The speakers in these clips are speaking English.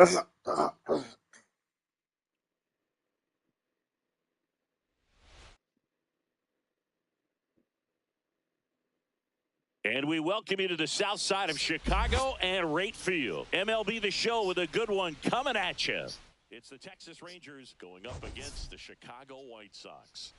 And we welcome you to the south side of Chicago and Rate Field. MLB The Show with a good one coming at you. It's the Texas Rangers going up against the Chicago White Sox.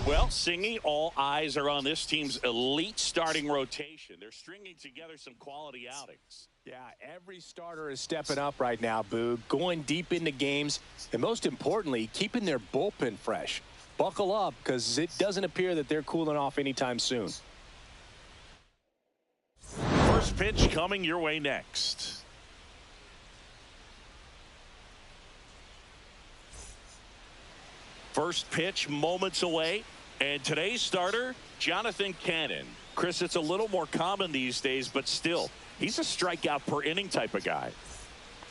Well, Singy, all eyes are on this team's elite starting rotation. They're stringing together some quality outings. Yeah, every starter is stepping up right now, Boog, going deep into games, and most importantly, keeping their bullpen fresh. Buckle up, because it doesn't appear that they're cooling off anytime soon. First pitch coming your way next. First pitch moments away. And today's starter, Jonathan Cannon. Chris, it's a little more common these days, but still, he's a strikeout per inning type of guy.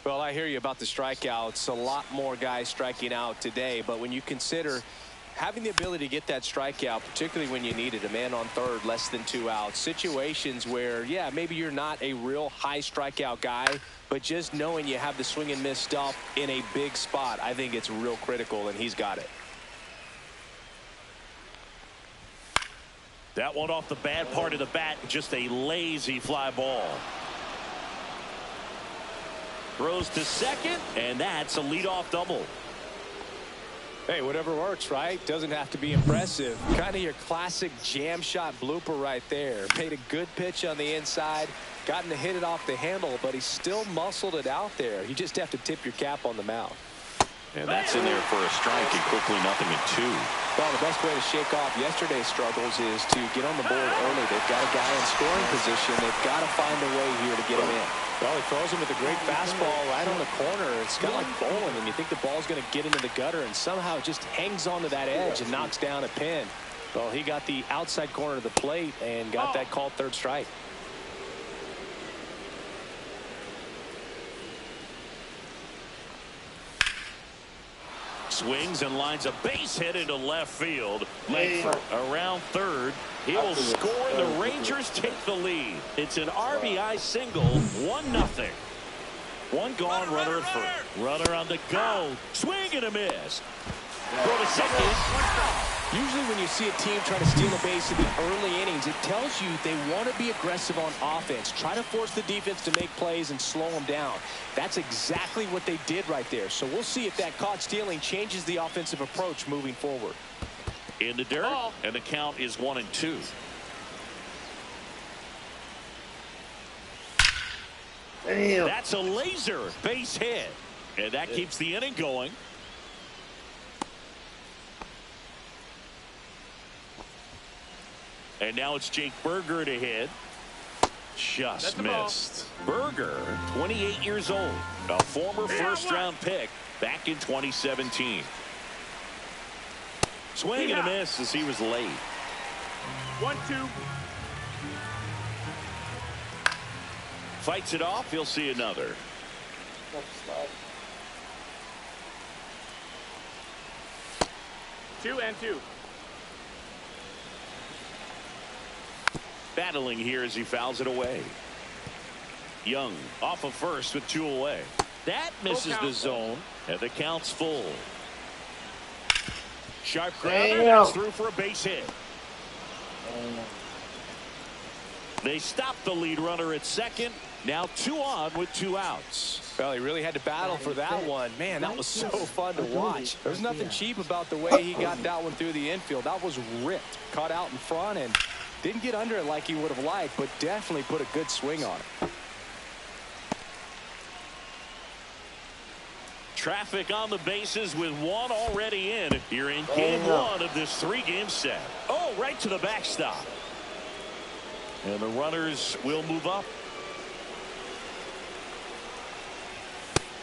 Well, I hear you about the strikeouts. A lot more guys striking out today, but when you consider having the ability to get that strikeout, particularly when you need it, a man on third, less than 2 outs, situations where, yeah, maybe you're not a real high strikeout guy, but just knowing you have the swing and miss stuff in a big spot, I think it's real critical, and he's got it. That one off the bad part of the bat, just a lazy fly ball. Throws to second, and that's a leadoff double. Hey, whatever works, right? Doesn't have to be impressive. Kind of your classic jam shot blooper right there. Made a good pitch on the inside, gotten to hit it off the handle, but he still muscled it out there. You just have to tip your cap on the mound. And that's in there for a strike, and quickly 0-2. Well, the best way to shake off yesterday's struggles is to get on the board early. They've got a guy in scoring position. They've got to find a way here to get him in. Well, he throws him with a great fastball right on the corner. It's kind of like bowling, and you think the ball's going to get into the gutter, and somehow it just hangs onto that edge and knocks down a pin. Well, he got the outside corner of the plate and got that called third strike. Swings and lines a base hit into left field. Around third. He will score. The Rangers take the lead. It's an RBI single, 1-0. One gone, runner at first. Runner on the go. Swing and a miss. Throw to second. Usually when you see a team try to steal a base in the early innings, it tells you they want to be aggressive on offense. Try to force the defense to make plays and slow them down. That's exactly what they did right there. So we'll see if that caught stealing changes the offensive approach moving forward. In the dirt, and the count is 1-2. Damn. That's a laser base hit. And that keeps the inning going. And now it's Jake Berger to hit. Just missed. Berger, 28 years old, a former first-round pick back in 2017. Swing and a miss as he was late. 1-2. Fights it off. He'll see another. 2-2. Battling here as he fouls it away. Young off of first with 2 away. That misses the zone, and the count's full. Sharp grounder, that's through for a base hit. They stop the lead runner at second. Now 2 on with 2 outs. Well, he really had to battle for that one. Man, that was so fun to watch. There's nothing cheap about the way he got that one through the infield. That was ripped. Caught out in front and didn't get under it like he would have liked, but definitely put a good swing on it. Traffic on the bases with 1 already in. You're in game 1 of this 3-game set. Oh, right to the backstop. And the runners will move up.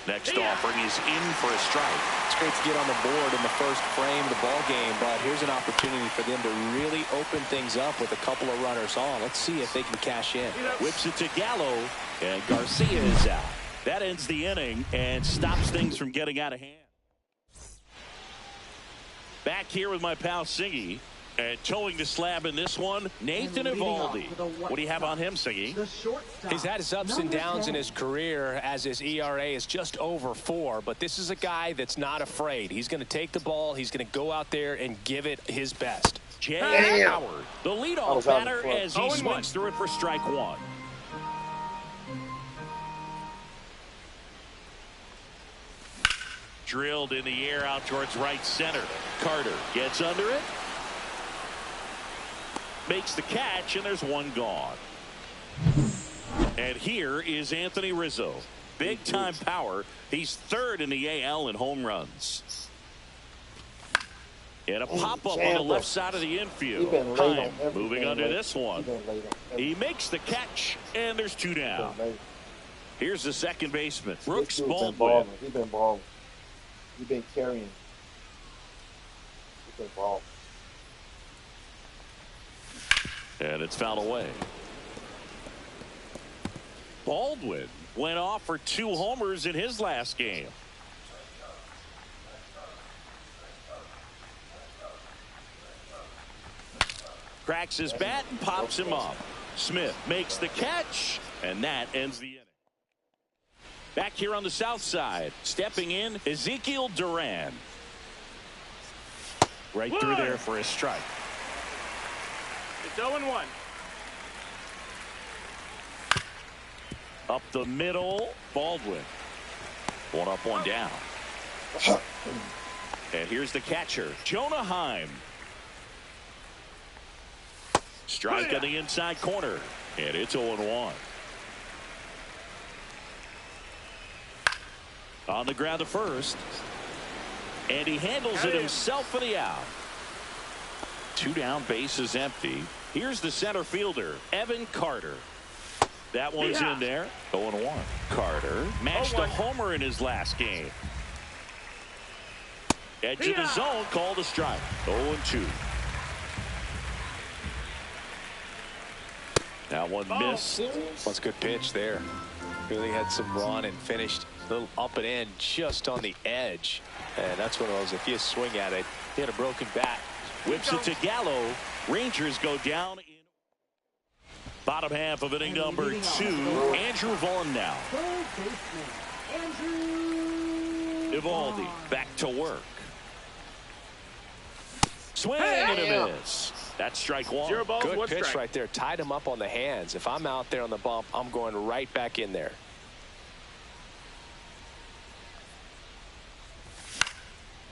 Next offering is in for a strike. It's great to get on the board in the first frame of the ball game, but here's an opportunity for them to really open things up with a couple of runners on. Let's see if they can cash in. Whips it to Gallo, and Garcia is out. That ends the inning and stops things from getting out of hand. Back here with my pal Siggy. And towing the slab in this one, Nathan Eovaldi. What do you have on him, Siggy? He's had his ups and downs in his career as his ERA is just over 4. But this is a guy that's not afraid. He's going to take the ball. He's going to go out there and give it his best. Jay Howard, the leadoff batter, as he swings through it for strike 1. Drilled in the air out towards right center. Carter gets under it. Makes the catch, and there's one gone. And here is Anthony Rizzo. Big-time power. He's 3rd in the AL in home runs. And a pop-up on the left side of the infield. Time moving under this one. He makes the catch, and there's 2 down. Here's the second baseman, Brooks Baldwin. He's been balling. He's been carrying. He's been balling. And it's fouled away. Baldwin went off for 2 homers in his last game. Cracks his bat and pops him up. Smith makes the catch, and that ends the inning. Back here on the south side, stepping in, Ezekiel Duran. Right through there for a strike. It's 0-1. Up the middle, Baldwin. 1 up, 1 down. And here's the catcher, Jonah Heim. Strike on the inside corner, and it's 0-1. On the ground to first, and he handles it himself for the out. 2 down, base is empty. Here's the center fielder, Evan Carter. That one's in there. 0-1. Carter matched a homer in his last game. Edge of the zone, called a strike. 0-2. That one missed. That's a good pitch there. Really had some run and finished a little up and in just on the edge. And that's one of those, if you swing at it, he had a broken bat. Whips it to Gallo. Rangers go down in bottom half of inning number 2. Andrew Vaughn now. Eovaldi back to work. Swing and a miss. That's strike 1. Good pitch right there. Tied him up on the hands. If I'm out there on the bump, I'm going right back in there.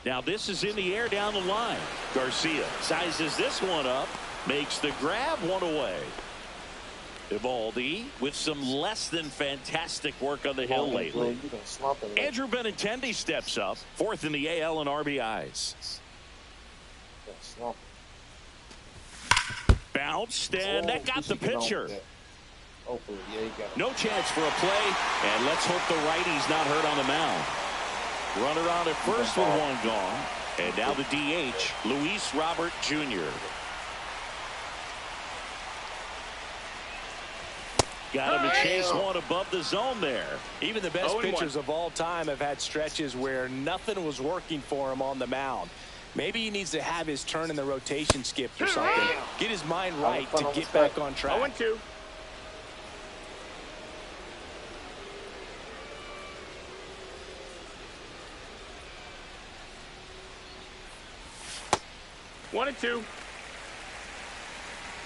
Now this is in the air down the line. Garcia sizes this one up, makes the grab, 1 away. Eovaldi with some less than fantastic work on the hill lately. Andrew Benintendi steps up, 4th in the AL in RBIs. Bounced, and that got the pitcher. No chance for a play, and let's hope the righty's not hurt on the mound. Runner on at first with 1 gone. And now the DH, Luis Robert Jr. Got him to chase one above the zone there. Even the best pitchers of all time have had stretches where nothing was working for him on the mound. Maybe he needs to have his turn in the rotation skipped or something. Get his mind right to get back on track. 0-2. One and two.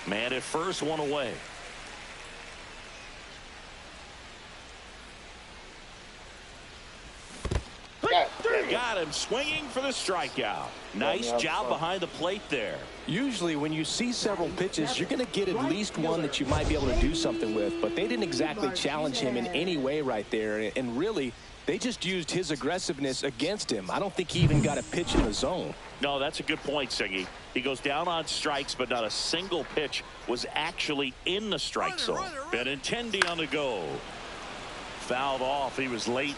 Man at first, 1 away. Got him swinging for the strikeout. Nice job behind the plate there. Usually when you see several pitches, you're going to get at least one that you might be able to do something with, but they didn't exactly challenge him in any way right there, and really they just used his aggressiveness against him. I don't think he even got a pitch in the zone. No, that's a good point, Siggy. He goes down on strikes, but not a single pitch was actually in the strike zone. Benintendi on the go. Fouled off. He was late.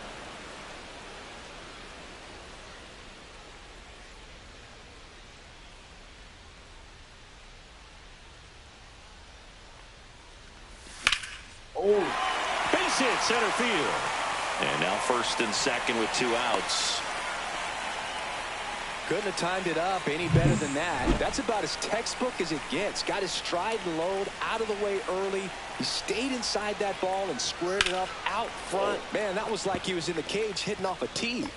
Base hit center field. And now first and second with 2 outs. Couldn't have timed it up any better than that. That's about as textbook as it gets. Got his stride and load out of the way early. He stayed inside that ball and squared it up out front. Man, that was like he was in the cage hitting off a tee.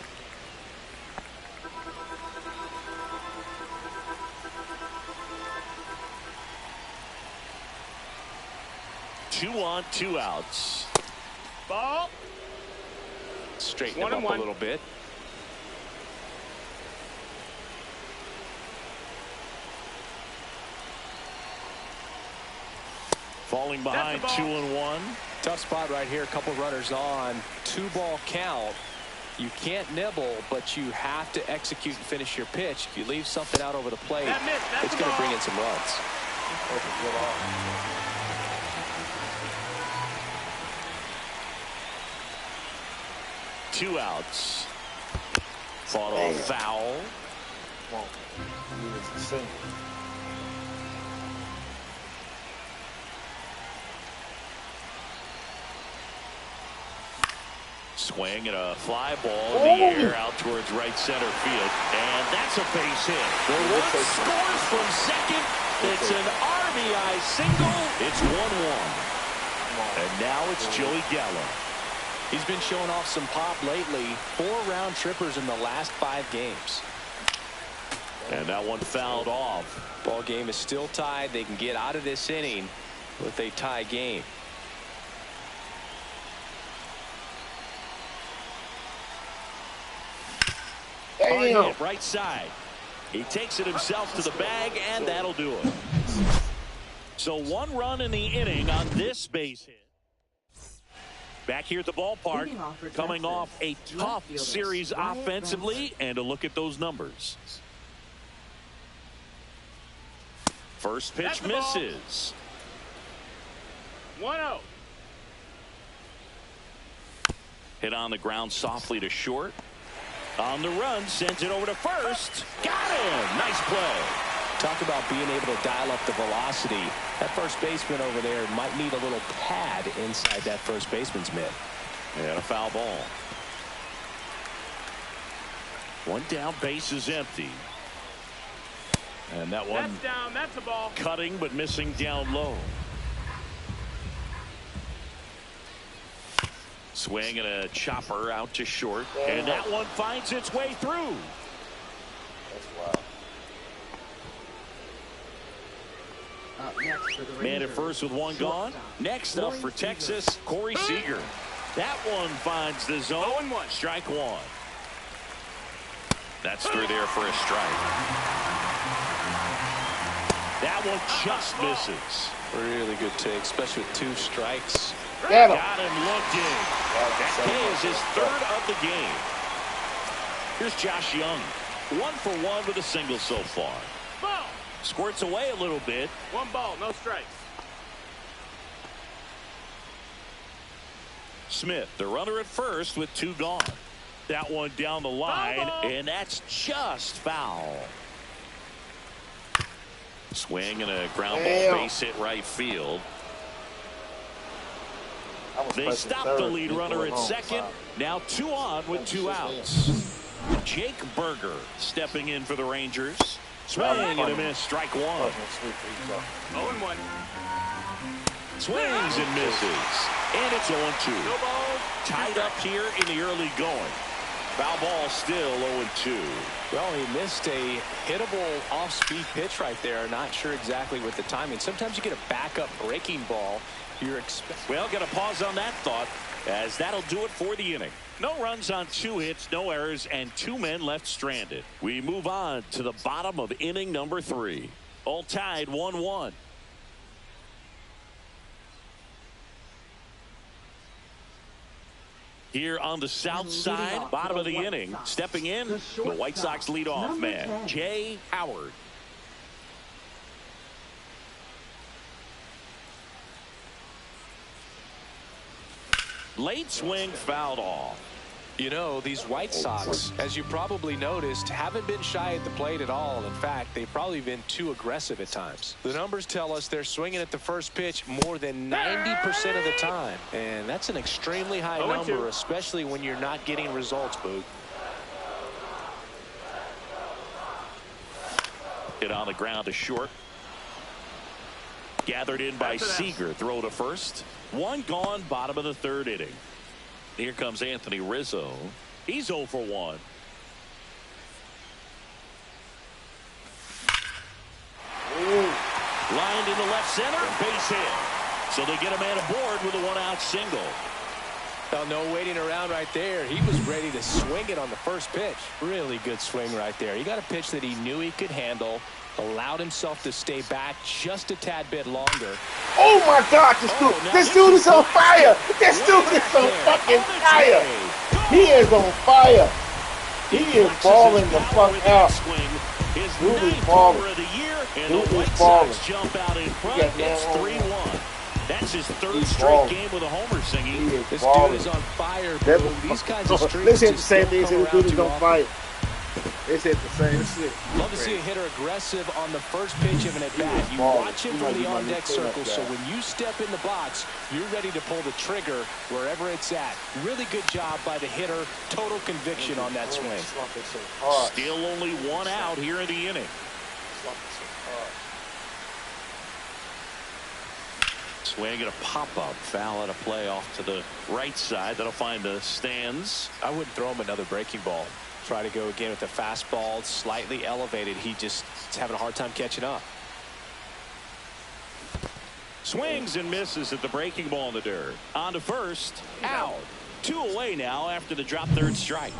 Two on, 2 outs. Ball. Straighten him up a little bit. Falling behind 2-1. Tough spot right here. A couple runners on. 2-ball count. You can't nibble, but you have to execute and finish your pitch. If you leave something out over the plate, it's going to bring in some runs. 2 outs. Fought off foul. Swing and a fly ball in the air out towards right center field. And that's a base hit. The run scores from second. It's an RBI single. It's 1-1. And now it's Joey Gallo. He's been showing off some pop lately. 4 round trippers in the last 5 games. And that one fouled off. Ball game is still tied. They can get out of this inning with a tie game. Hard right side. He takes it himself to the bag, and that'll do it. So 1 run in the inning on this base hit. Back here at the ballpark, coming off a tough series offensively, and a look at those numbers. First pitch misses. 1-0. Hit on the ground softly to short. On the run, sends it over to first. Got him. Nice play. Talk about being able to dial up the velocity. That first baseman over there might need a little pad inside that first baseman's mitt. And a foul ball. 1 down, base is empty. And that one That's down. That's a ball. cutting but missing down low. Swing and a chopper out to short. And that one finds its way through. That's wild. Man at first with 1 gone. Next up for Texas, Corey Seager. That one finds the zone. 0-1. Strike 1. That's through there for a strike. That one just misses. Really good take, especially with 2 strikes. Get him. Got him looking. That K is his 3rd of the game. Here's Josh Young. 1 for 1 with a single so far. Ball. Squirts away a little bit. 1 ball, no strikes. Smith, the runner at first with 2 gone. That one down the line, and that's just foul. Swing and a ground ball base hit right field. They stop the lead runner at second. Now 2 on with 2 outs. Jake Berger stepping in for the Rangers. Swing and a miss. Strike 1. 0-1. Swings and misses. And it's 0-2. Tied up here in the early going. Foul ball still 0-2. Well, he missed a hittable off-speed pitch right there. Not sure exactly with the timing. Sometimes you get a backup breaking ball. Well, got to pause on that thought, as that'll do it for the inning. No runs on 2 hits, no errors, and 2 men left stranded. We move on to the bottom of inning number 3. All tied 1-1. Here on the south side, bottom of the inning, stepping in, the White Sox leadoff man, Jay Howard. Late swing fouled off. You know, these White Sox, as you probably noticed, haven't been shy at the plate at all. In fact, they've probably been too aggressive at times. The numbers tell us they're swinging at the first pitch more than 90% of the time. And that's an extremely high number, especially when you're not getting results, Boog. Hit on the ground to short. Gathered in by S.V.G. Throw to first. One gone, bottom of the third inning. Here comes Anthony Rizzo. He's 0 for 1. Lined into left center, base hit. So they get a man aboard with a one-out single. Well, no waiting around right there. He was ready to swing it on the first pitch. Really good swing right there. He got a pitch that he knew he could handle, allowed himself to stay back just a tad bit longer. Oh my God, this dude is on fire. This dude is on fucking fire. He is on fire. He is balling the fuck out. Dude is balling. Dude is balling. Jump out in front. It's 3-1. That's his third straight game with a homer singing. This dude is on fire, bro. These kinds of streaks. They said the same thing. This dude is on fire. They said the same shit. Love to see a hitter aggressive on the first pitch of an at-bat. You watch him from the on-deck circle, so when you step in the box, you're ready to pull the trigger wherever it's at. Really good job by the hitter. Total conviction on that swing. Still only one out here in the inning. Swing and a pop-up. Foul at a play off to the right side. That'll find the stands. I wouldn't throw him another breaking ball. Try to go again with the fastball, slightly elevated. He just is having a hard time catching up. Swings and misses at the breaking ball in the dirt. On to first. Out. 2 away now after the drop third strike.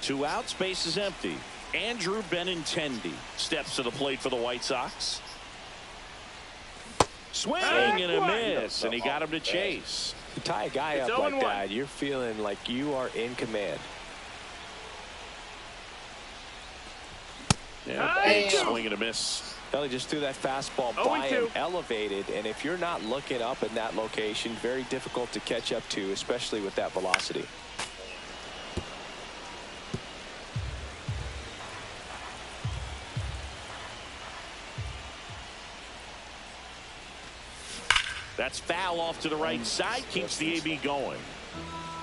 2 outs. Base is empty. Andrew Benintendi steps to the plate for the White Sox. Swing and a miss, and he got him to chase. You tie a guy up like that, you're feeling like you are in command. Swing and a miss. Well, he just threw that fastball by him, elevated, and if you're not looking up in that location, very difficult to catch up to, especially with that velocity. That's foul off to the right side, keeps the AB going.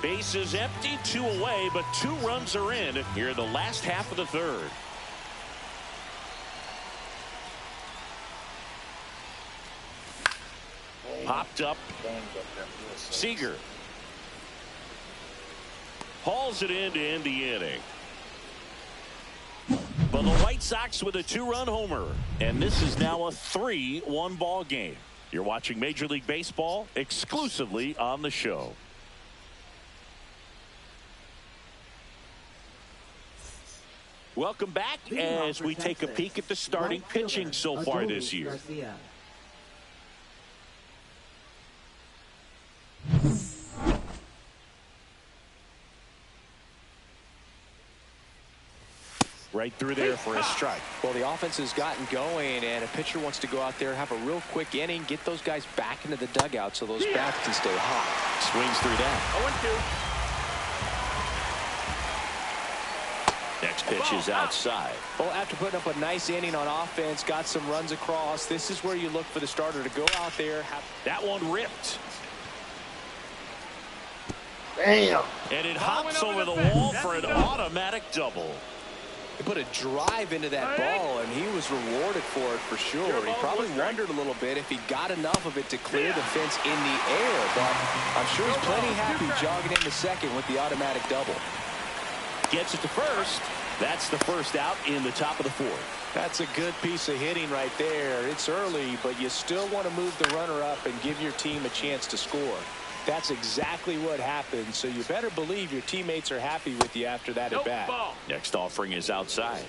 Base is empty, 2 away, but 2 runs are in here in the last half of the third. Popped up. S.V.G. hauls it in to end the inning. But the White Sox with a 2-run homer. And this is now a 3-1 ball game. You're watching Major League Baseball exclusively on the show. Welcome back as we take a peek at the starting pitching so far this year. Right through there for a strike. Well, the offense has gotten going, and a pitcher wants to go out there, have a real quick inning, get those guys back into the dugout so those bats can stay hot. Swings through that. 0-2. Next pitch is outside. Well, after putting up a nice inning on offense, got some runs across, this is where you look for the starter to go out there. That one ripped. Damn. And it hops over the wall for an automatic double. He put a drive into that ball, and he was rewarded for it for sure. He probably wondered a little bit if he got enough of it to clear the fence in the air, but I'm sure he's plenty happy jogging into second with the automatic double. Gets it to first. That's the first out in the top of the fourth. That's a good piece of hitting right there. It's early, but you still want to move the runner up and give your team a chance to score. That's exactly what happened, so you better believe your teammates are happy with you after that at-bat. Next offering is outside.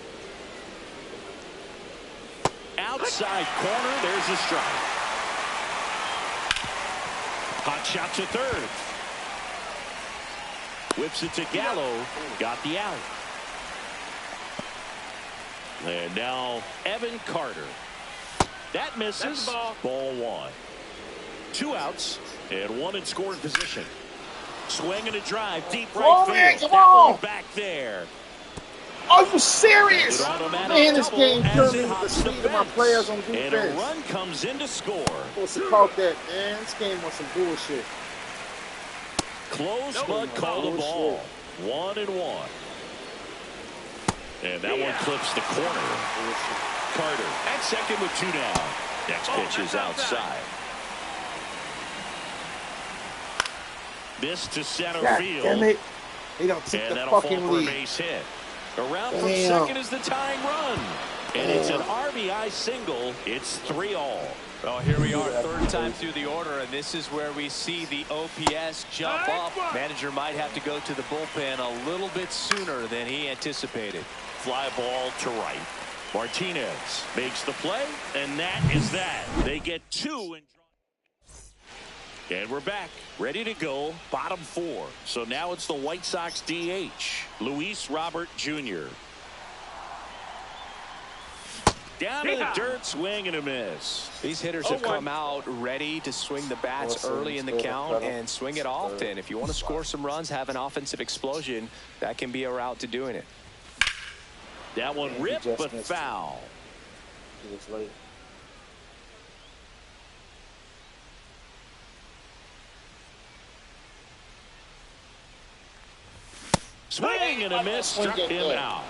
Outside corner, there's a strike. Hot shot to third. Whips it to Gallo. Got the out. And now Evan Carter. That misses. Ball 1. 2 outs and 1 in scoring position. Swing and a drive, deep right Come field. on, come on. Back there. Are you serious? Man, this game killing me with the speed of my players on defense. And a run comes in to score. Supposed to caught that, man. This game was some bullshit. Close, but call the ball. 1-1. And that one clips the corner. Carter at second with 2 down. Next pitch is outside. This to center field. Damn it. They don't take the fucking lead. Base hit. Around from second is the tying run. And it's an RBI single. It's 3-all. Well, here we are, third time through the order, and this is where we see the OPS jump up. Manager might have to go to the bullpen a little bit sooner than he anticipated. Fly ball to right. Martinez makes the play, and that is that. They get 2. And we're back, ready to go, bottom 4. So now it's the White Sox DH, Luis Robert Jr. Down in the dirt, swing and a miss. These hitters have come out ready to swing the bats early in the count and swing it often. If you want to score some runs, have an offensive explosion, that can be a route to doing it. That one ripped, but foul. Swing and a miss, struck him out.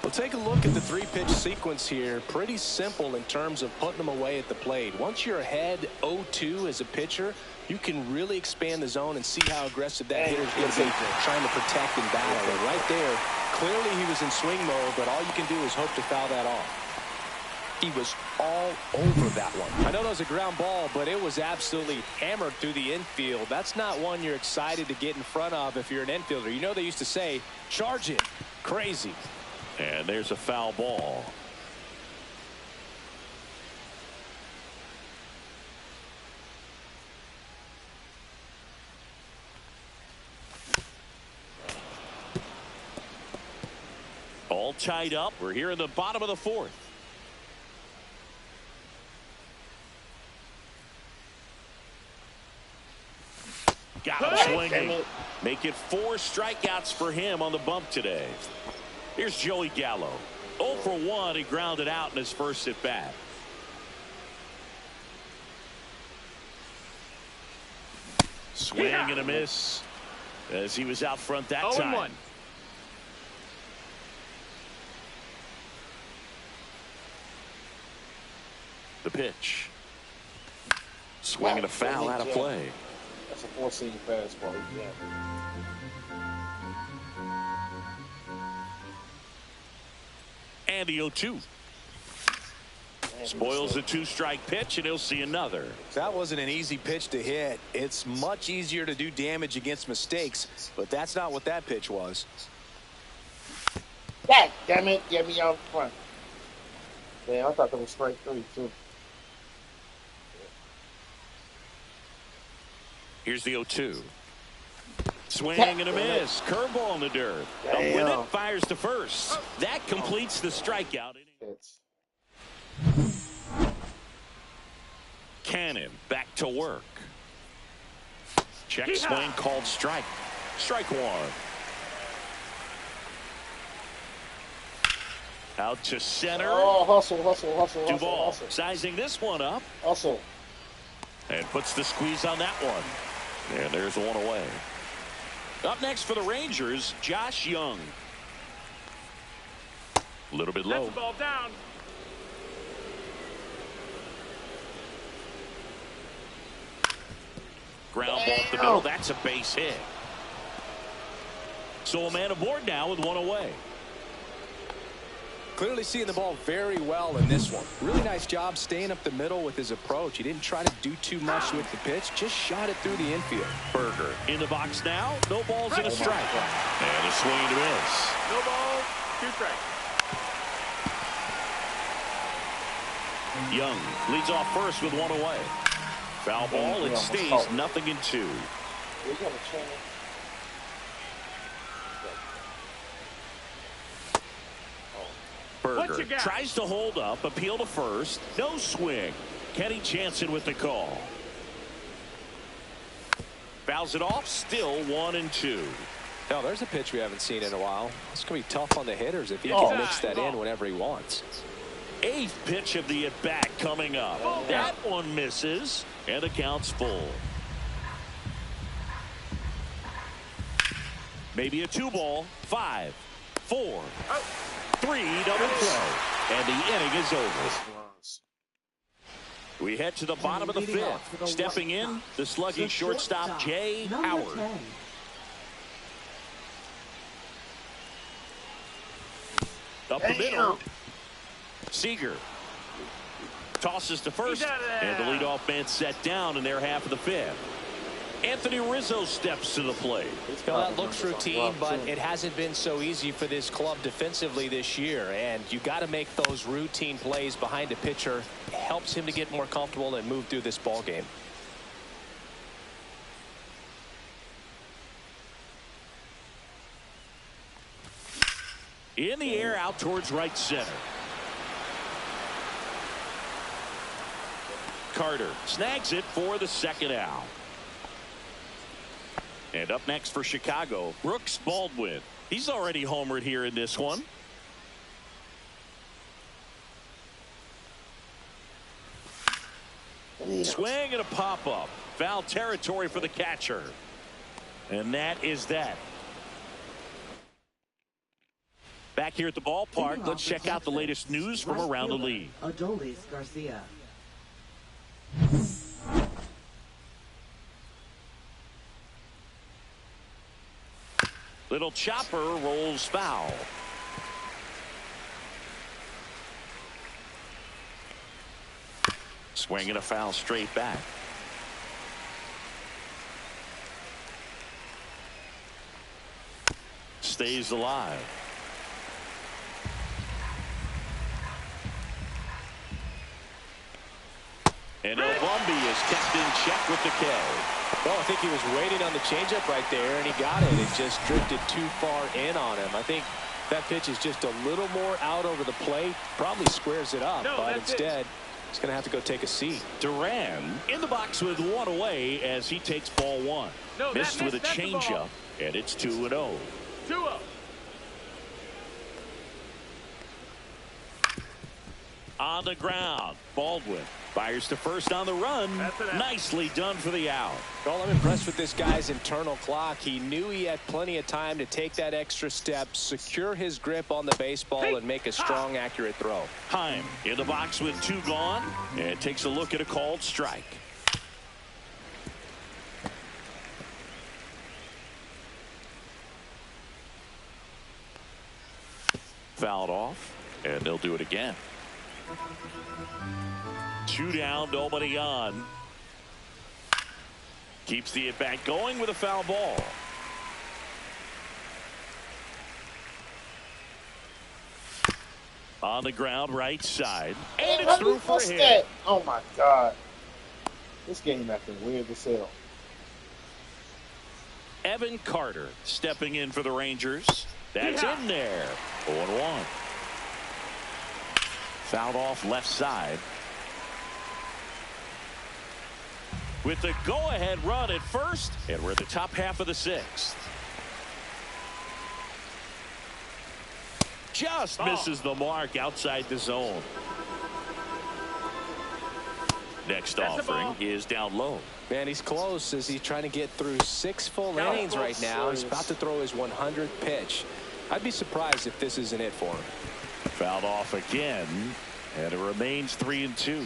Well, take a look at the 3-pitch sequence here. Pretty simple in terms of putting them away at the plate. Once you're ahead 0-2 as a pitcher, you can really expand the zone and see how aggressive that hitter is going to be trying to protect and battle. And right there, clearly he was in swing mode, but all you can do is hope to foul that off. He was all over that one. I know that was a ground ball, but it was absolutely hammered through the infield. That's not one you're excited to get in front of if you're an infielder. You know they used to say, charge it. Crazy. And there's a foul ball. All tied up. We're here in the bottom of the 4th. Got him swinging. Make it 4 strikeouts for him on the bump today. Here's Joey Gallo. 0 for 1. He grounded out in his first at bat. Swing and a miss as he was out front that time. 0-1. The pitch. Swing and a foul out of play. That's a 4-seam fastball. Yeah. And the 0-2. Spoils the 2-strike pitch, and he'll see another. That wasn't an easy pitch to hit. It's much easier to do damage against mistakes, but that's not what that pitch was. God damn it, get me out front. Damn, I thought that was strike 3 too. Here's the 0-2. Swing and a miss. Curveball in the dirt. It fires to first. That completes the strikeout. Cannon back to work. Check swing called strike. Strike 1. Out to center. Oh, hustle. Duvall sizing this one up. Hustle. And puts the squeeze on that one. And there's one away. Up next for the Rangers, Josh Young. A little bit low. That's the ball down. Ground ball up the middle. That's a base hit. So a man aboard now with one away. Clearly seeing the ball very well in this one. Really nice job staying up the middle with his approach. He didn't try to do too much with the pitch. Just shot it through the infield. Berger in the box now. No balls and a strike. And a swing and a miss. No ball, 2 strikes. Young leads off first with one away. Foul ball. It stays 0-2. Berger tries to hold up, appeal to first. No swing. Kenny Jansen with the call. Fouls it off, still 1-2. Now, there's a pitch we haven't seen in a while. It's going to be tough on the hitters if he can mix that in whenever he wants. 8th pitch of the at-bat coming up. That one misses, and the count's full. Maybe a 2-ball. 5, 4, 3, double play. And the inning is over. We head to the bottom of the 5th. Stepping in, the sluggy shortstop, Jay Howard. Up the middle. Seager tosses to first, and the leadoff man set down in their half of the 5th. Anthony Rizzo steps to the plate. Well, that looks routine, but it hasn't been so easy for this club defensively this year. And you got to make those routine plays behind a pitcher. It helps him to get more comfortable and move through this ball game. In the air, out towards right center. Carter snags it for the second out. And up next for Chicago, Brooks Baldwin. He's already homered here in this one. Swing and a pop-up. Foul territory for the catcher. And that is that. Back here at the ballpark, let's check out the latest news from around the league. Adolis Garcia. Little chopper rolls foul. Swing and a foul straight back. Stays alive. And Elbumby is kept in check with the K. Well, I think he was waiting on the changeup right there, and he got it. It just drifted too far in on him. I think that pitch is just a little more out over the plate. Probably squares it up, but instead, he's going to have to go take a seat. Duran in the box with one away as he takes ball 1. Missed with a changeup, and it's 2-0. 2-0. On the ground, Baldwin fires to first on the run. Nicely done for the out. Well, I'm impressed with this guy's internal clock. He knew he had plenty of time to take that extra step, secure his grip on the baseball, and make a strong, accurate throw. Heim in the box with 2 gone, and takes a look at a called strike. Fouled off, and they'll do it again. 2 down, nobody on. Keeps the at-bat going with a foul ball. On the ground, right side. And it's through for a hit. Oh, my God. This game acting weird as hell. Evan Carter stepping in for the Rangers. That's in there. 0-1. Fouled off left side. With the go-ahead run at first, and we're at the top half of the 6th. Just misses the mark outside the zone. Next offering is down low. Man, he's close as he's trying to get through 6 full innings right now. He's about to throw his 100th pitch. I'd be surprised if this isn't it for him. Fouled off again, and it remains 3-2.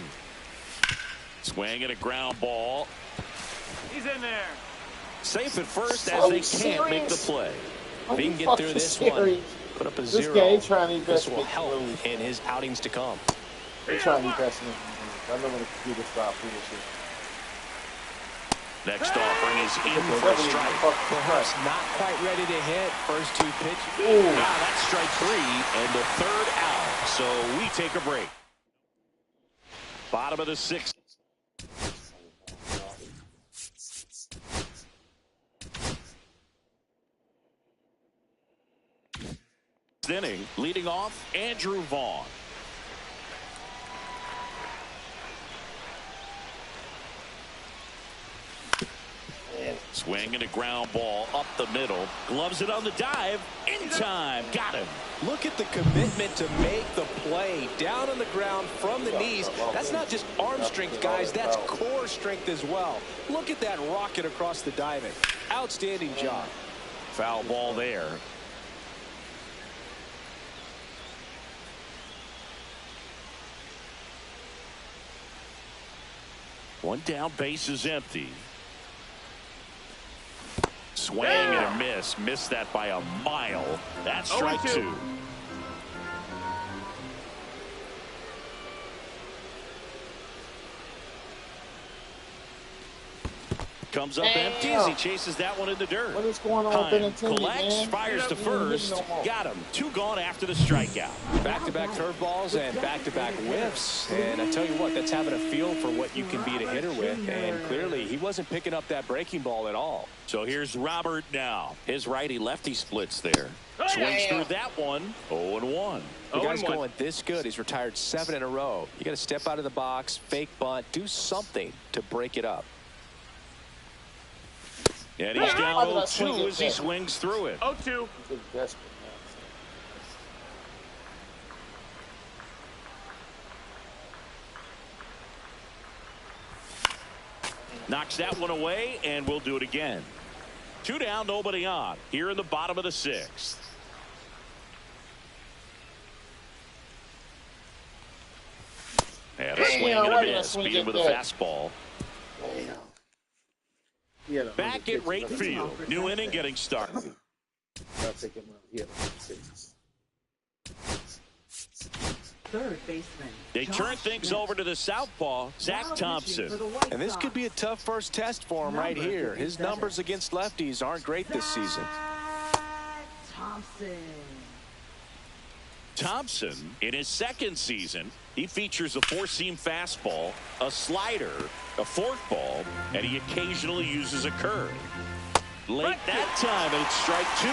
Swing and a ground ball. He's in there. Safe at first as they can't make the play. If he can get through this one, put up a 0, this will help in his outings to come. They're trying to invest in it. I know when the computer stopped bullshit. Next offering is in for a strike. Perhaps not quite ready to hit. First 2 pitches. Now that's strike 3 and the 3rd out. So we take a break. Bottom of the 6th. Inning, leading off, Andrew Vaughn. Man, Swing and a ground ball up the middle. Gloves it on the dive. In time. Got him. Look at the commitment to make the play. Down on the ground from the knees. That's not just arm strength, guys. That's core strength as well. Look at that rocket across the diamond. Outstanding job. Foul ball there. One down, base is empty. Swing and a miss. Missed that by a mile. That's strike 2. Comes up empty as he chases that one in the dirt. What is going on with collects, man? fires to first. Got him. 2 gone after the strikeout. Back-to-back curveballs and back-to-back whiffs. And I tell you what, that's having a feel for what you can beat a hitter with. And clearly, he wasn't picking up that breaking ball at all. So here's Robert now. His righty-lefty splits there. Swings through that one. 0-1. The guy's going this good. He's retired 7 in a row. You got to step out of the box, fake bunt, do something to break it up. And he's down 0-2 as he swings through it. 0-2. Knocks that one away, and we'll do it again. 2 down, nobody on. Here in the bottom of the 6th. And a swing and a miss. Beat him with a fastball. Back at right field. New inning getting started. Third baseman. They turn things over to the southpaw, Zach Thompson. And this could be a tough first test for him right here. His numbers against lefties aren't great this season. Thompson, in his 2nd season, he features a 4-seam fastball, a slider, a forkball, and he occasionally uses a curve. Late that time, and it's strike 2.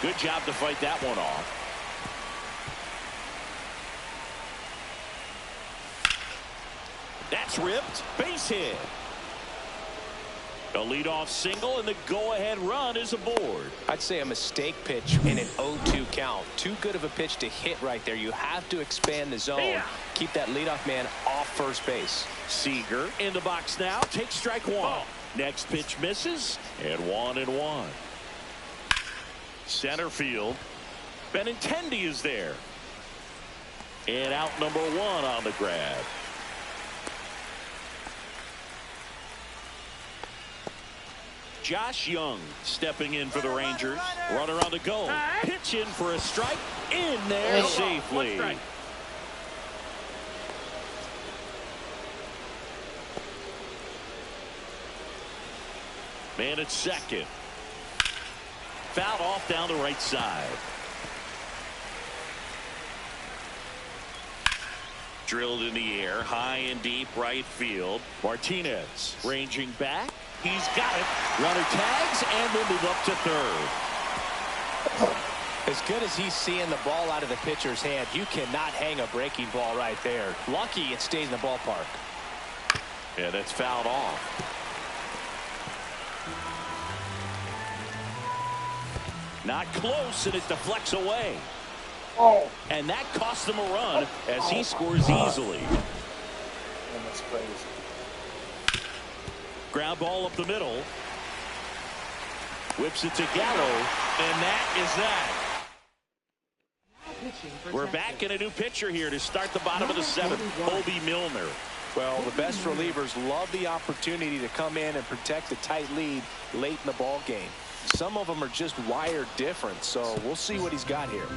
0-2. Good job to fight that one off. That's ripped. Base hit. A leadoff single, and the go-ahead run is aboard. I'd say a mistake pitch in an 0-2 count. Too good of a pitch to hit right there. You have to expand the zone. Keep that leadoff man off first base. Seager in the box now. Takes strike 1. Next pitch misses, and 1-1. Center field. Benintendi is there. And out number 1 on the grab. Josh Young stepping in for the Rangers. Runner on the go. Pitch in for a strike. In there safely. Man at second. Fouled off down the right side. Drilled in the air, high and deep right field. Martinez ranging back. He's got it. Runner tags and will move up to third. As good as he's seeing the ball out of the pitcher's hand, you cannot hang a breaking ball right there. Lucky it stays in the ballpark. Yeah, that's fouled off. Not close, and it deflects away. And that cost him a run as he scores easily. That's crazy. Ground ball up the middle. Whips it to Gallo, and that is that. We're back in a new pitcher here to start the bottom of the 7th. Obi Milner. Well, the best relievers love the opportunity to come in and protect a tight lead late in the ball game. Some of them are just wired different, so we'll see what he's got here.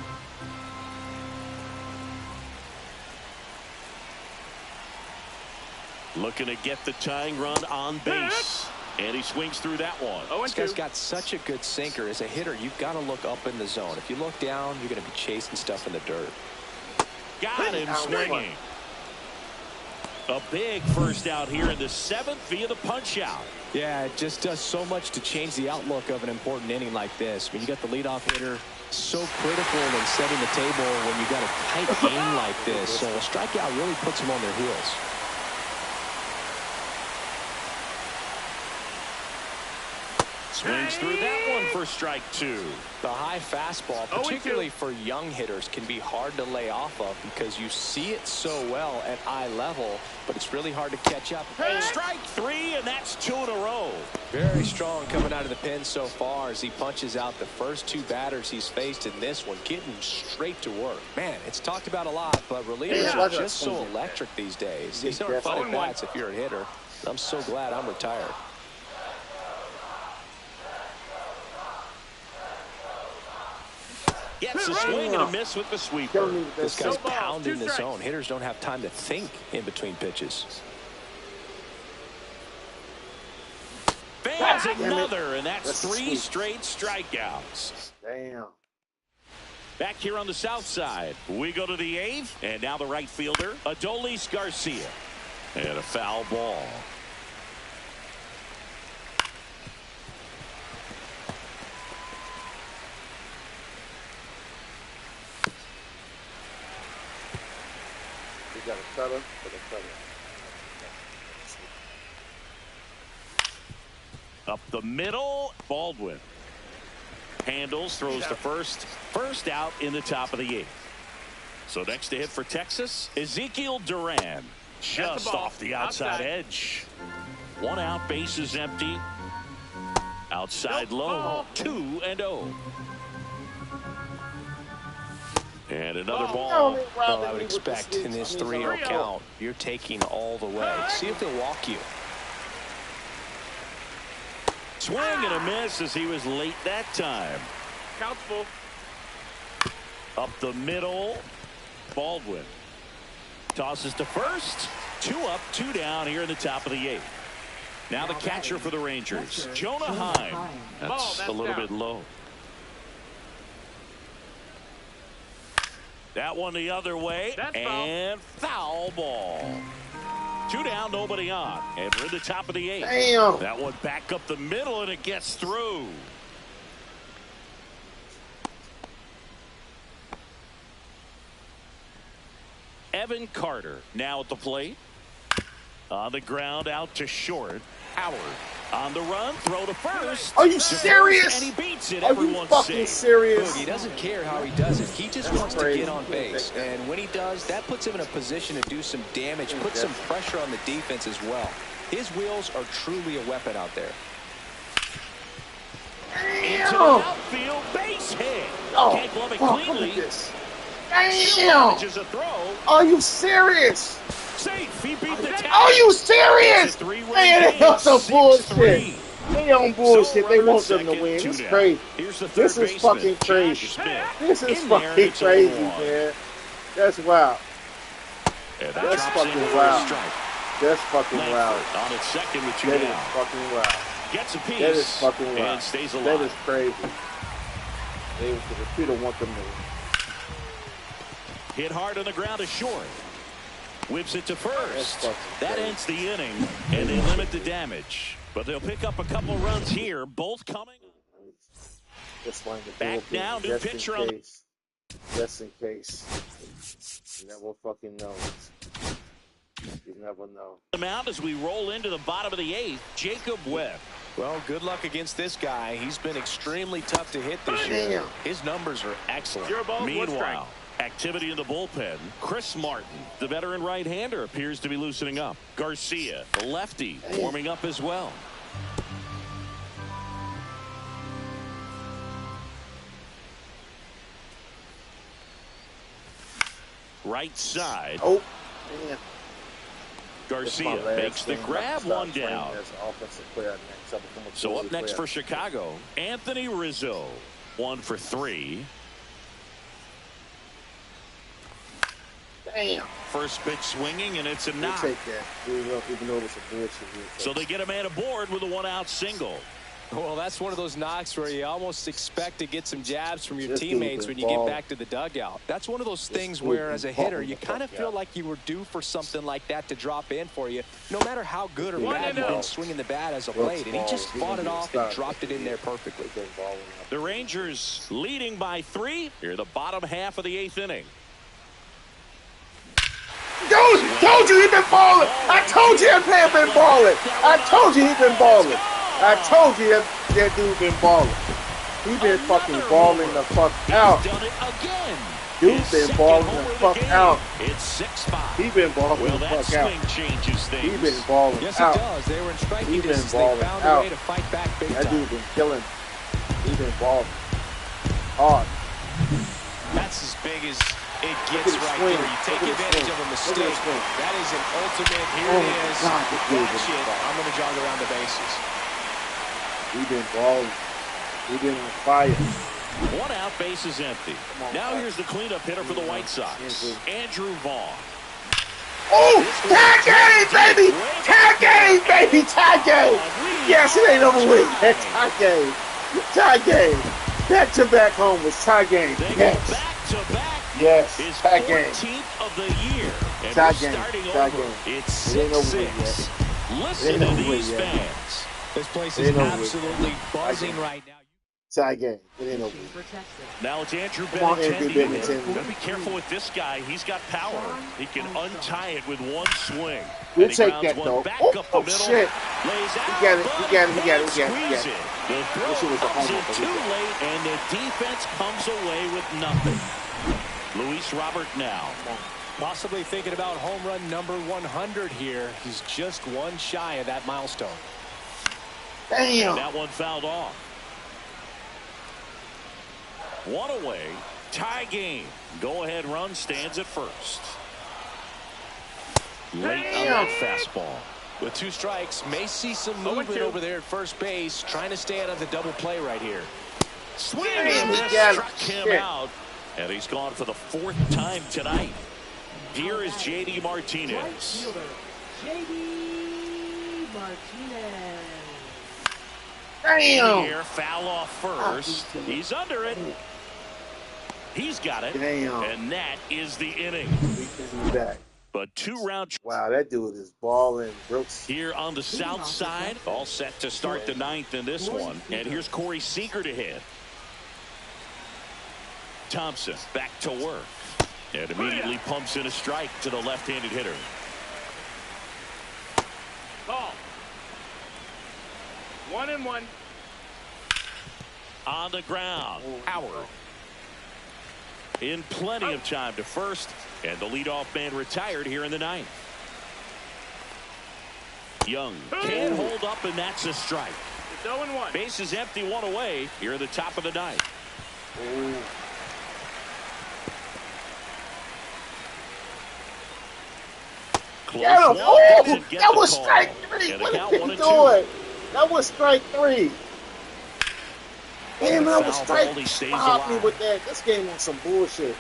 Looking to get the tying run on base. And he swings through that one. This guy's got such a good sinker. As a hitter, you've got to look up in the zone. If you look down, you're going to be chasing stuff in the dirt. Got him swinging. A big first out here in the 7th via the punch out. Yeah, it just does so much to change the outlook of an important inning like this. When you got the leadoff hitter, so critical in setting the table when you got a tight game like this. So a strikeout really puts them on their heels. Swings through that one for strike 2. The high fastball, particularly for young hitters, can be hard to lay off of because you see it so well at eye level, but it's really hard to catch up. Strike 3, and that's 2 in a row. Very strong coming out of the pen so far as he punches out the first 2 batters he's faced in this one, getting straight to work. Man, it's talked about a lot, but relievers are just so electric these days. These aren't fun at bats if you're a hitter. I'm so glad I'm retired. Gets a swing and a miss with the sweeper. This guy's pounding the zone. Hitters don't have time to think in between pitches. Fans another, and that's 3 straight strikeouts. Damn. Back here on the south side, we go to the 8th, and now the right fielder, Adolis Garcia. And a foul ball. Got a cutter for the cutter. Up the middle, Baldwin. Handles, throws to first. First out in the top of the 8th. So next to hit for Texas, Ezekiel Duran. Just off the outside edge. 1 out, bases empty. Outside low, 2-0. And another ball. Well, I would expect in this 3-0 count, you're taking all the way. See if they'll walk you. Swing and a miss as he was late that time. Count's full. Up the middle, Baldwin. Tosses to first. 2 up, 2 down here in the top of the 8th. Now the catcher for the Rangers, Jonah Heim. That's a little bit low. That one the other way, and foul ball. 2 down, nobody on, and we're in the top of the 8th. Damn. That one back up the middle, and it gets through. Evan Carter now at the plate. On the ground, out to short. Howard on the run, throw to first. Are you serious? And he beats it. Are you fucking serious? Look, he doesn't care how he does it. He just wants to get on base. And when he does, that puts him in a position to do some damage, put some pressure on the defense as well. His wheels are truly a weapon out there. Into the outfield, base hit. Can't glove it cleanly. Damn. A throw. Are you serious? Safe. He beat the tag. Are you serious? Man, that's some bullshit. They on bullshit. They want them to win. It's crazy. This is fucking crazy. This is fucking crazy, man. That's wild. That's fucking wild. That's fucking wild. On its second with 2 down. down. That is fucking wild. Gets a piece. That is fucking wild. And stays alive. That is crazy. They don't want them to win. Hit hard on the ground to short. Whips it to first. That ends the inning, and they limit the damage. But they'll pick up a couple runs here, both coming. Back now, new pitcher on. Just in case. You never fucking know. You never know. The mound as we roll into the bottom of the 8th, Jacob Webb. Well, good luck against this guy. He's been extremely tough to hit this year. His numbers are excellent. Meanwhile, activity in the bullpen. Chris Martin, the veteran right-hander, appears to be loosening up. Garcia, the lefty, warming up as well. Right side. Oh, man. Garcia makes the grab, 1 down. So up next for Chicago, Anthony Rizzo. 1 for 3. Damn. First pitch swinging, and it's a knock. We'll take that. Even though it's a bullshit. So they get a man aboard with a 1-out single. Well, that's one of those knocks where you almost expect to get some jabs from your teammates when you get back to the dugout. That's one of those things where, as a hitter, you kind of feel like you were due for something like that to drop in for you, no matter how good or bad you've been swinging the bat as of late. And he just fought it off and dropped it in there perfectly. The Rangers leading by 3 here, the bottom half of the 8th inning. Told you he been balling. I told you he been balling. I told you he been balling. I told you that dude been balling. He been fucking balling the fuck out. He's done it again. Dude been balling the fuck out. It's 6-5. He been balling well, the that fuck out. swing changes things. He been balling yes, out. Yes, it does. They were in striking He been distance. balling They found out. a way to fight back big That time. dude been killing. He been balling hard. That's as big as it gets right there. You take advantage of a mistake. That is an ultimate. Here it is. Watch it. I'm going to jog around the bases. He been balling. He been on fire. 1 out, base is empty. Now here's the cleanup hitter for the White Sox, Andrew Vaughn. Oh, tie game, baby! Tie game, baby! Tie game! Yes, it ain't over with. That's tie game. Tie game. Back-to-back home was tie game. Yes. Back-to-back. Yes. Tie game. 14th of the year. And tie we're game. starting tie over. game. It's it ain't over 6-6. with yet. Listen to these fans. This place is absolutely buzzing right now. Tie game. It ain't over. Now it's Andrew Come on, Andrew Benintendi. Benintendi. Gotta be careful with this guy. He's got power. He can untie it with one swing. We'll take that, though. Back Oh, up the middle. shit. Lays out, He got it. squeeze it. The throw comes in too late, and the defense comes away with nothing. Luis Robert now. Possibly thinking about home run number 100 here. He's just one shy of that milestone. Damn. And that one fouled off. 1 away. Tie game. Go-ahead run stands at first. Late on that fastball. With 2 strikes, may see some movement over there at first base, trying to stay out of the double play right here. Swing Damn, and he miss got struck him shit. out. And he's gone for the 4th time tonight. Here is J.D. Martinez. J.D. Martinez. Damn. Here, foul off first. He's under it. He's got it. Damn. And that is the inning. He's back. But 2-round. Wow, that dude is balling. Brooks. Here on the south side, all set to start the 9th in this one. And here's Corey Seager to hit. Thompson back to work. And immediately pumps in a strike to the left-handed hitter. Ball. 1-1. On the ground, Howard. In plenty of time to first, and the leadoff man retired here in the 9th. Young can't hold up, and that's a strike. It's 0-1. Base is empty, 1 away here in the top of the 9th. Get him. Oh, that was strike 3. And What the are count they 1-2. doing? That was strike 3. Damn, that was strike. Stop me with that. This game on some bullshit.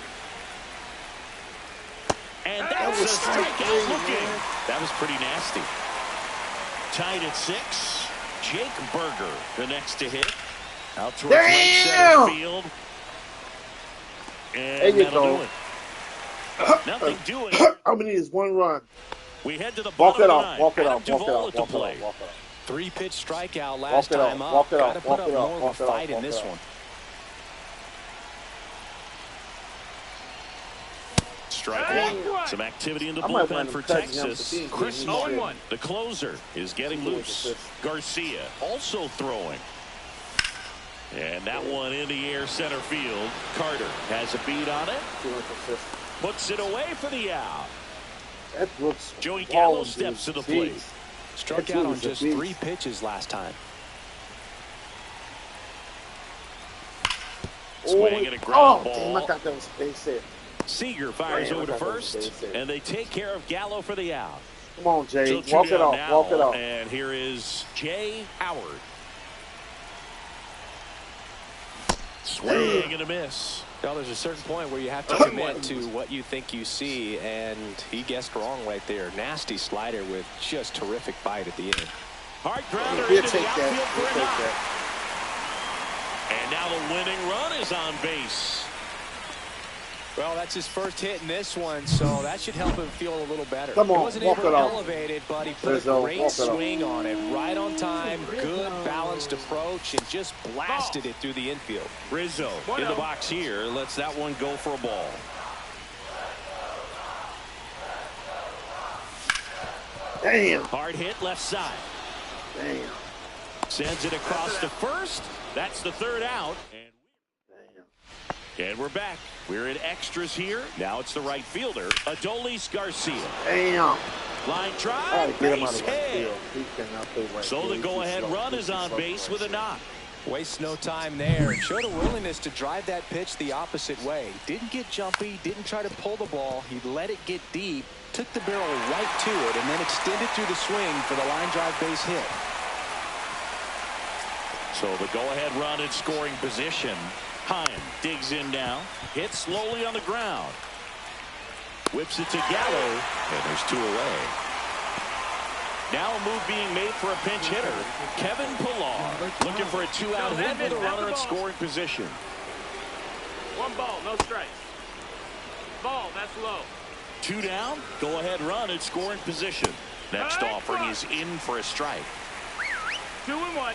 And That that's was a strike strikeout 3, looking. man. That was pretty nasty. Tied at 6. Jake Berger, the next to hit. Out towards right center field. And There you that'll go. do it. Nothing doing. All we need is 1 run. We head to the Walk bottom it of off. the 9th. Walk it Adam off. Walk it Duvall off. at the Walk it plate. off. Walk it off. 3-pitch strikeout Walk last it off. time up. Walk it Got to off. put Walk up it off. more of Walk a it off. fight in Walk this it one. off. Strike 1. Some activity in the I might bullpen run for him touching him Texas. to see if Chris he Martin, should. the closer, is getting loose. Garcia also throwing. And that one in the air center field. Carter has a beat on it. Puts it away for the out. That Brooks. Joey Gallo steps to the plate. Struck out on just 3 pitches last time. Swing and a ground Damn, I ball. thought that was a base hit. Seager fires Damn, over to I thought that was first, base hit. and they take care of Gallo for the out. Come on, Jay. So two Walk it down off. now, Walk it off. And here is Jay Howard. Swing and a miss. Well, there's a certain point where you have to commit to what you think you see, and he guessed wrong right there. Nasty slider with just terrific bite at the end. Hard grounder He'll into the take outfield that. for He'll a take knock. that. And now the winning run is on base. Well, that's his first hit in this one, so that should help him feel a little better. Come on, He wasn't walk able it to off. elevate it, but he put Rizzo, a great walk it off. swing on it. Right on time, good balanced approach, and just blasted it through the infield. Rizzo in the box here. Lets that one go for a ball. Damn. Hard hit left side. Damn. Sends it across to first. That's the third out. And we're back. We're in extras here. Now it's the right fielder, Adolis Garcia. Damn. Line drive, base hit. Right. So the go-ahead run is on base with a knock. Wastes no time there and showed a willingness to drive that pitch the opposite way. Didn't get jumpy, didn't try to pull the ball. He let it get deep, took the barrel right to it, and then extended through the swing for the line drive base hit. So the go-ahead run in scoring position. Hine digs in now, hits slowly on the ground. Whips it to Gallo, and there's two away. Now a move being made for a pinch hitter, Kevin Pillar, looking for a two-out hit with a runner in scoring position. One ball, no strikes. Ball, that's low. Two down, go-ahead run in scoring position. Next offering is in for a strike. 2-1.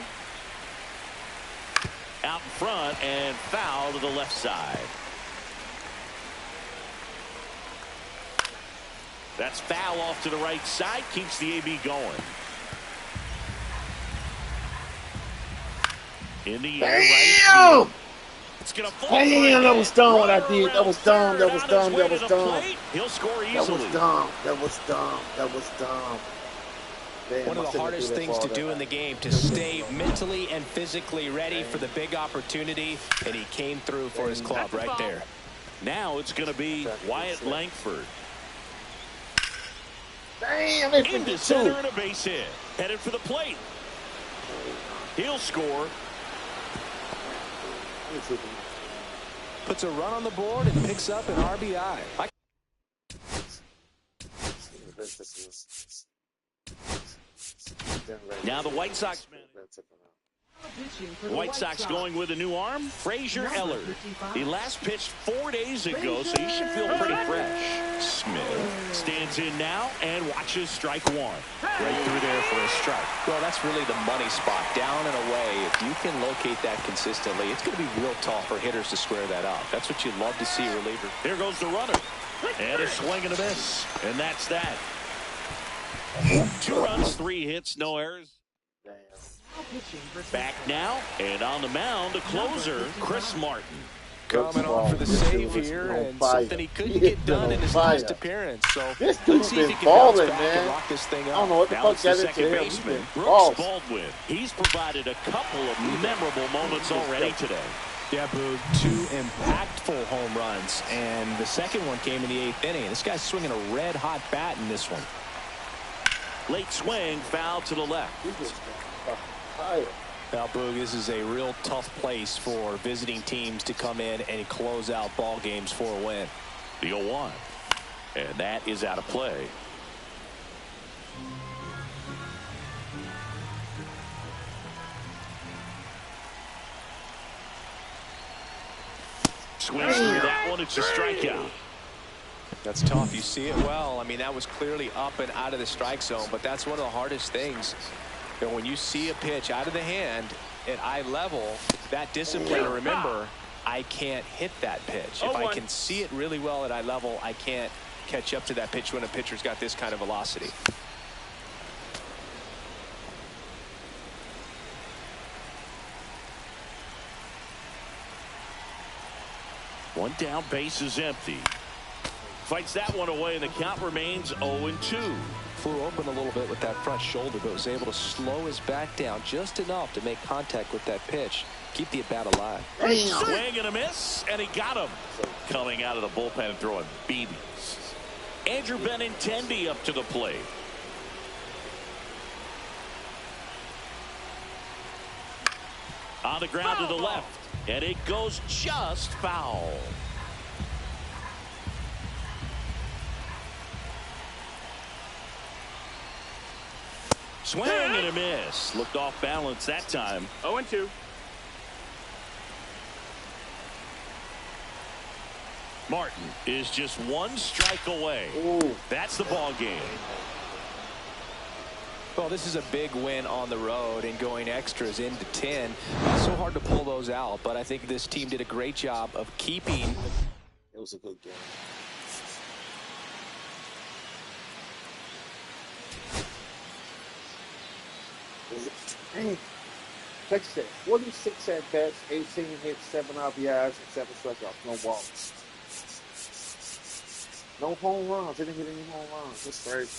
Out in front and foul to the left side. That's foul off to the right side, keeps the AB going. In the air, right. It's gonna fall. Damn, that was dumb what I did. That was dumb. That was dumb. That was dumb. He'll score easily. That was dumb. That was dumb. That was dumb. Damn, one of the hardest things to do in the game, to stay mentally and physically ready for the big opportunity, and he came through for his club right there. Now it's going to be Wyatt Langford. Damn, it's into center and a base hit. Headed for the plate. He'll score. Puts a run on the board and picks up an RBI. Now the White Sox man. White Sox going with a new arm, Frazier Eller. He last pitched 4 days ago, so he should feel pretty fresh. Smith stands in now and watches strike one. Right through there for a strike. Well, that's really the money spot, down and away. If you can locate that consistently, it's going to be real tough for hitters to square that up. That's what you love to see, reliever. Here goes the runner. And a swing and a miss. And that's that. 2 runs, 3 hits, no errors. Back now, and on the mound, the closer, Chris Martin. Coming on for the save here, and something he couldn't get done in his last appearance. So this let's dude's see if been he can bounce balling, back man. and lock this thing up. I don't know what the Now fuck it's the got second into him. baseman, Brooks Balls. Baldwin. He's provided a couple of memorable moments already today. Yeah, Boog, 2 impactful home runs, and the second one came in the 8th inning. This guy's swinging a red-hot bat in this one. Late swing, foul to the left. Now, Boog, this is a real tough place for visiting teams to come in and close out ball games for a win. The 0-1. And that is out of play. Swings through that one. It's a strikeout. That's tough. You see it well. I mean, that was clearly up and out of the strike zone, but that's one of the hardest things. You know, when you see a pitch out of the hand at eye level, that discipline, remember, I can't hit that pitch. If I can see it really well at eye level, I can't catch up to that pitch when a pitcher's got this kind of velocity. One down, base is empty. Fights that one away, and the count remains 0-2. Flew open a little bit with that front shoulder, but was able to slow his back down just enough to make contact with that pitch. Keep the at-bat alive. Swing and a miss, and he got him. Coming out of the bullpen and throwing BBs. Andrew Benintendi up to the plate. On the ground to the left, and it goes just foul. Swing and a miss. Looked off balance that time. 0-2. Martin is just 1 strike away. Ooh. That's the ball game. Well, this is a big win on the road and going extras into 10. It's so hard to pull those out, but I think this team did a great job of keeping. It was a good game. Texas had 46 at bats, 18 hits, 7 RBIs, and 7 strikeouts. No walks. No home runs. They didn't hit any home runs. That's crazy.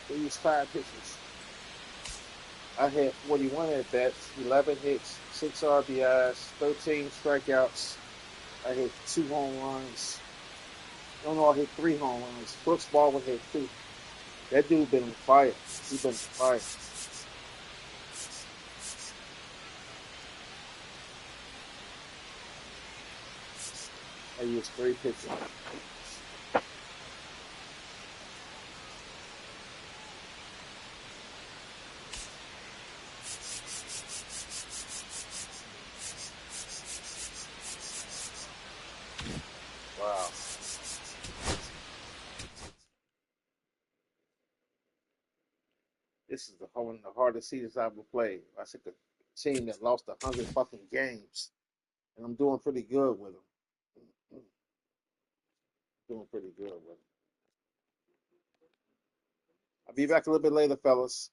They used 5 pitchers. I had 41 at bats, 11 hits, 6 RBIs, 13 strikeouts. I hit 2 home runs. No, I hit 3 home runs. Brooks Baldwin hit 2. That dude been on fire. He been on fire. I used 3 pitchers. Wow. This is one of the hardest seasons I've ever played. I took a team that lost 100 fucking games, and I'm doing pretty good with them. Doing pretty good with them. I'll be back a little bit later, fellas.